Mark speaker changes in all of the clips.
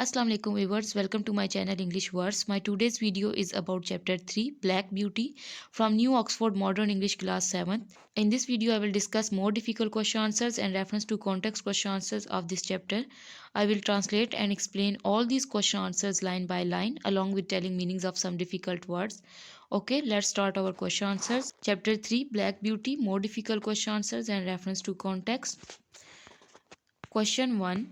Speaker 1: Assalamu alaikum viewers, welcome to my channel English Words. My today's video is about chapter 3 Black Beauty from New Oxford Modern English class 7. In this video I will discuss more difficult question answers and reference to context question answers of this chapter. I will translate and explain all these question answers line by line along with telling meanings of some difficult words. Okay, let's start our question answers. Chapter 3 Black Beauty, more difficult question answers and reference to context. Question 1.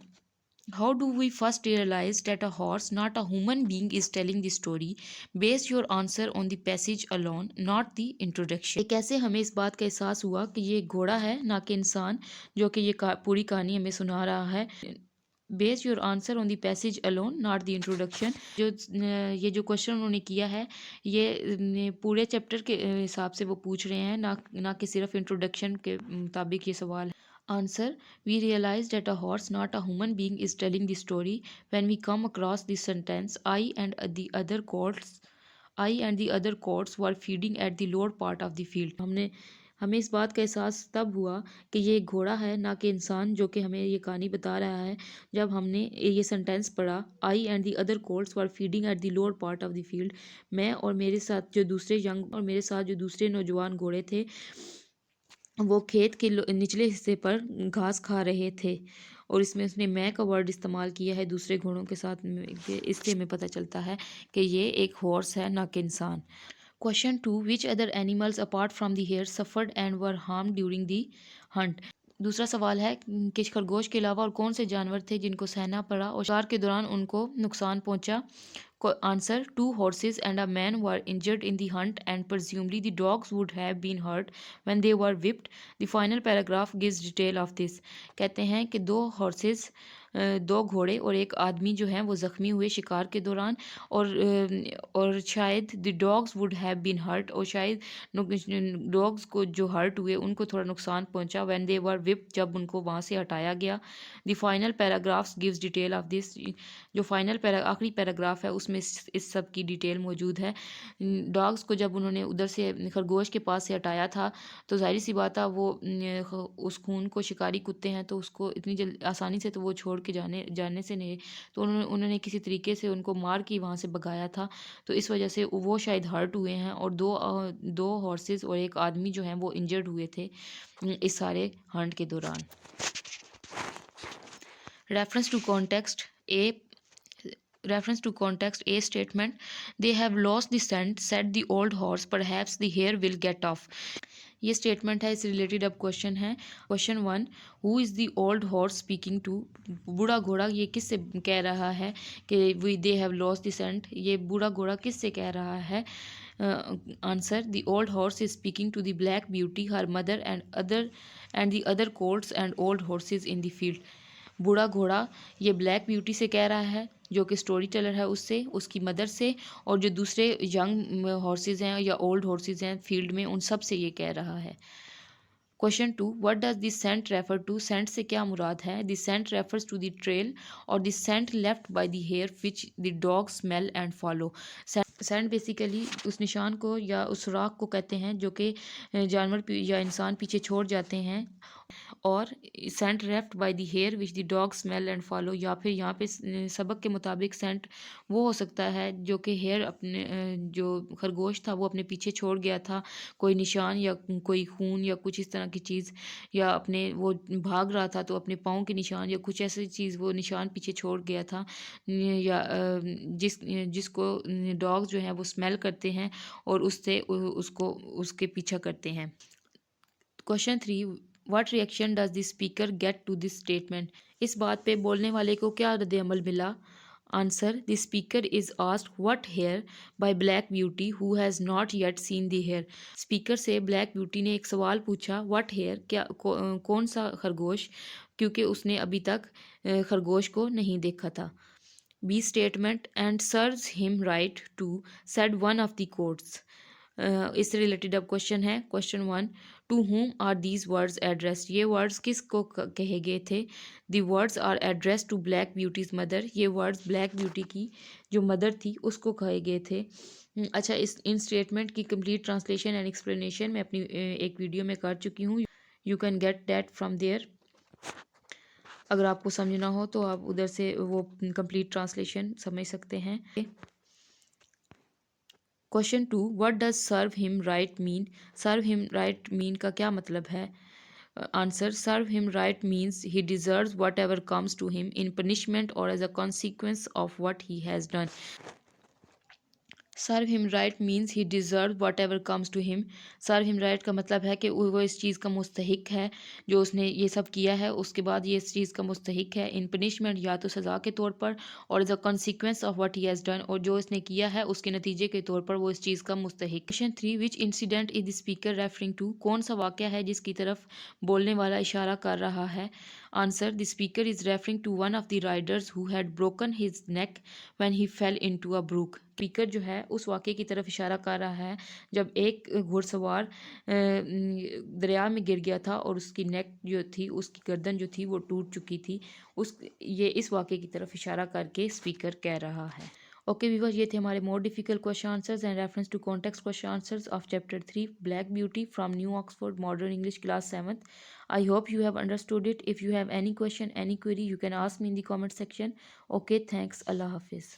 Speaker 1: How do we first realize that a horse, not a human being, is telling the story? Base your answer on the passage alone, not the introduction. कैसे हमें इस बात का एहसास हुआ कि ये घोड़ा है ना कि इंसान, जो कि ये पूरी कहानी हमें सुना रहा है. Base your answer on the passage alone not the introduction. ये जो क्वेश्चन उन्होंने किया है ये पूरे चैप्टर के हिसाब से वो पूछ रहे हैं, ना कि सिर्फ इंट्रोडक्शन के मुताबिक ये सवाल है. Answer. We realize that a horse, not a human being, is telling the story when we come across this sentence. I and the other cohorts were feeding at the lower part of the field. हमें इस बात का एहसास तब हुआ कि ये घोड़ा है ना कि इंसान, जो कि हमें ये कहानी बता रहा है, जब हमने ये सेंटेंस पढ़ा. I and the other colts were feeding at the lower part of the field. मैं और मेरे साथ जो दूसरे नौजवान घोड़े थे वो खेत के निचले हिस्से पर घास खा रहे थे. और इसमें उसने मैं का वर्ड इस्तेमाल किया है दूसरे घोड़ों के साथ. इससे हमें पता चलता है कि ये एक हॉर्स है ना कि इंसान. Question 2. Which other animals apart from the hare suffered and were harm during the hunt. दूसरा सवाल है कि खरगोश के अलावा और कौन से जानवर थे जिनको सहना पड़ा और शिकार के दौरान उनको नुकसान पहुंचा. Answer. Two horses and a man were injured in the hunt and presumably the dogs would have been hurt when they were whipped. The final paragraph gives detail of this. कहते हैं कि दो घोड़े और एक आदमी जो हैं वो ज़ख्मी हुए शिकार के दौरान और शायद the dogs would have been hurt और शायद डॉग्स को जो हर्ट हुए उनको थोड़ा नुकसान पहुंचा व्हेन दे वर विप जब उनको वहाँ से हटाया गया. The final paragraphs gives detail of this. जो आखिरी पैराग्राफ है उसमें इस सब की डिटेल मौजूद है. डॉग्स को जब उन्होंने उधर से खरगोश के पास से हटाया था तो जाहिर सी बात है वो उस खून को शिकारी कुत्ते हैं तो उसको इतनी जल्द आसानी से तो वो छोड़ के जाने से नहीं. तो उन्होंने किसी तरीके से उनको मार के वहाँ से भगाया था. तो इस वजह से वो शायद हर्ट हुए हैं और दो हॉर्सेस और एक आदमी जो हैं वो इंजर्ड हुए थे इस सारे हंट के दौरान. Reference to context. A statement. They have lost the scent, said the old horse. Perhaps the hair will get off. ये स्टेटमेंट है, इससे रिलेटेड अब क्वेश्चन है. Question 1. Who is the old horse speaking to. बूढ़ा घोड़ा ये किससे कह रहा है कि they have lost the scent. ये बूढ़ा घोड़ा किससे कह रहा है. Answer. The old horse is speaking to the Black Beauty, her mother and the other colts and old horses in the field. बूढ़ा घोड़ा ये ब्लैक ब्यूटी से कह रहा है जो कि स्टोरी टेलर है उससे, उसकी मदर से, और जो दूसरे यंग हॉर्सेज हैं या ओल्ड हॉर्सेज हैं फील्ड में उन सब से ये कह रहा है. Question 2. What does the scent refer to. Scent से क्या मुराद है. The scent refers to the trail और the scent left by the hare which the dog smell and follow. Scent basically उस निशान को या उस सुराख को कहते हैं जो कि जानवर या इंसान पीछे छोड़ जाते हैं. और scent left by the hare which the dog smell and follow, या फिर यहाँ पे सबक के मुताबिक सेंट वो हो सकता है जो कि हेयर अपने जो खरगोश था वो अपने पीछे छोड़ गया था, कोई निशान या कोई खून या कुछ इस तरह की चीज़, या अपने वो भाग रहा था तो अपने पाँव के निशान या कुछ ऐसी चीज़ वो निशान पीछे छोड़ गया था, या जिसको डॉग्स जो हैं वो स्मेल करते हैं और उससे उसको उसके पीछा करते हैं. Question 3. What reaction does the speaker get to this statement. इस बात पे बोलने वाले को क्या रद्द अमल मिला. Answer. The speaker is asked what hare by Black Beauty who has not yet seen the hare. Speaker से ब्लैक ब्यूटी ने एक सवाल पूछा व्हाट हेयर, क्या कौन सा खरगोश, क्योंकि उसने अभी तक खरगोश को नहीं देखा था. B statement. And serves him right too, said one of the colts. इससे रिलेटेड अब क्वेश्चन है. Question 1. To whom are these words addressed. ये वर्ड्स किसको कहे गए थे. The words are address to Black Beauty's mother. ये वर्ड्स ब्लैक ब्यूटी की जो मदर थी उसको कहे गए थे. अच्छा, इन स्टेटमेंट की कंप्लीट ट्रांसलेशन एंड एक्सप्लेनेशन मैं अपनी एक वीडियो में कर चुकी हूँ. You can get that from there. अगर आपको समझना हो तो आप उधर से वो कंप्लीट ट्रांसलेशन समझ सकते हैं। Question 2, what does serve him right mean? Serve him right mean का क्या मतलब है? Answer, serve him right means he deserves whatever comes to him in punishment और as a consequence of what he has done. Serve him right means he deserve whatever comes to him. Serve him right का मतलब है कि वो इस चीज़ का मुस्तहिक है, जो उसने ये सब किया है उसके बाद ये इस चीज़ का मुस्तहिक है। इन पनिशमेंट, या तो सज़ा के तौर पर, और as a consequence of what he has done, और जो इसने किया है उसके नतीजे के तौर पर वो इस चीज़ का मुस्तहिक। Question 3, which incident is the speaker referring to? कौन सा वाक़या है जिसकी तरफ बोलने वाला इशारा कर रहा है? Answer, the speaker is referring to one of the riders who had broken his neck when he fell into a brook. Speaker जो है उस वाक़ये की तरफ इशारा कर रहा है जब एक घुड़सवार दरिया में गिर गया था और उसकी नेक जो थी, उसकी गर्दन जो थी वो टूट चुकी थी। ये इस वाक़ये की तरफ इशारा करके स्पीकर कह रहा है। ओके व्यूअर्स, ये थे हमारे more difficult question answers and reference to context question answers of chapter 3 Black Beauty from New Oxford Modern English class 7th. I hope you have understood it. If you have any question, any query, you can ask me in the comment section. Okay, thanks. Allah Hafiz.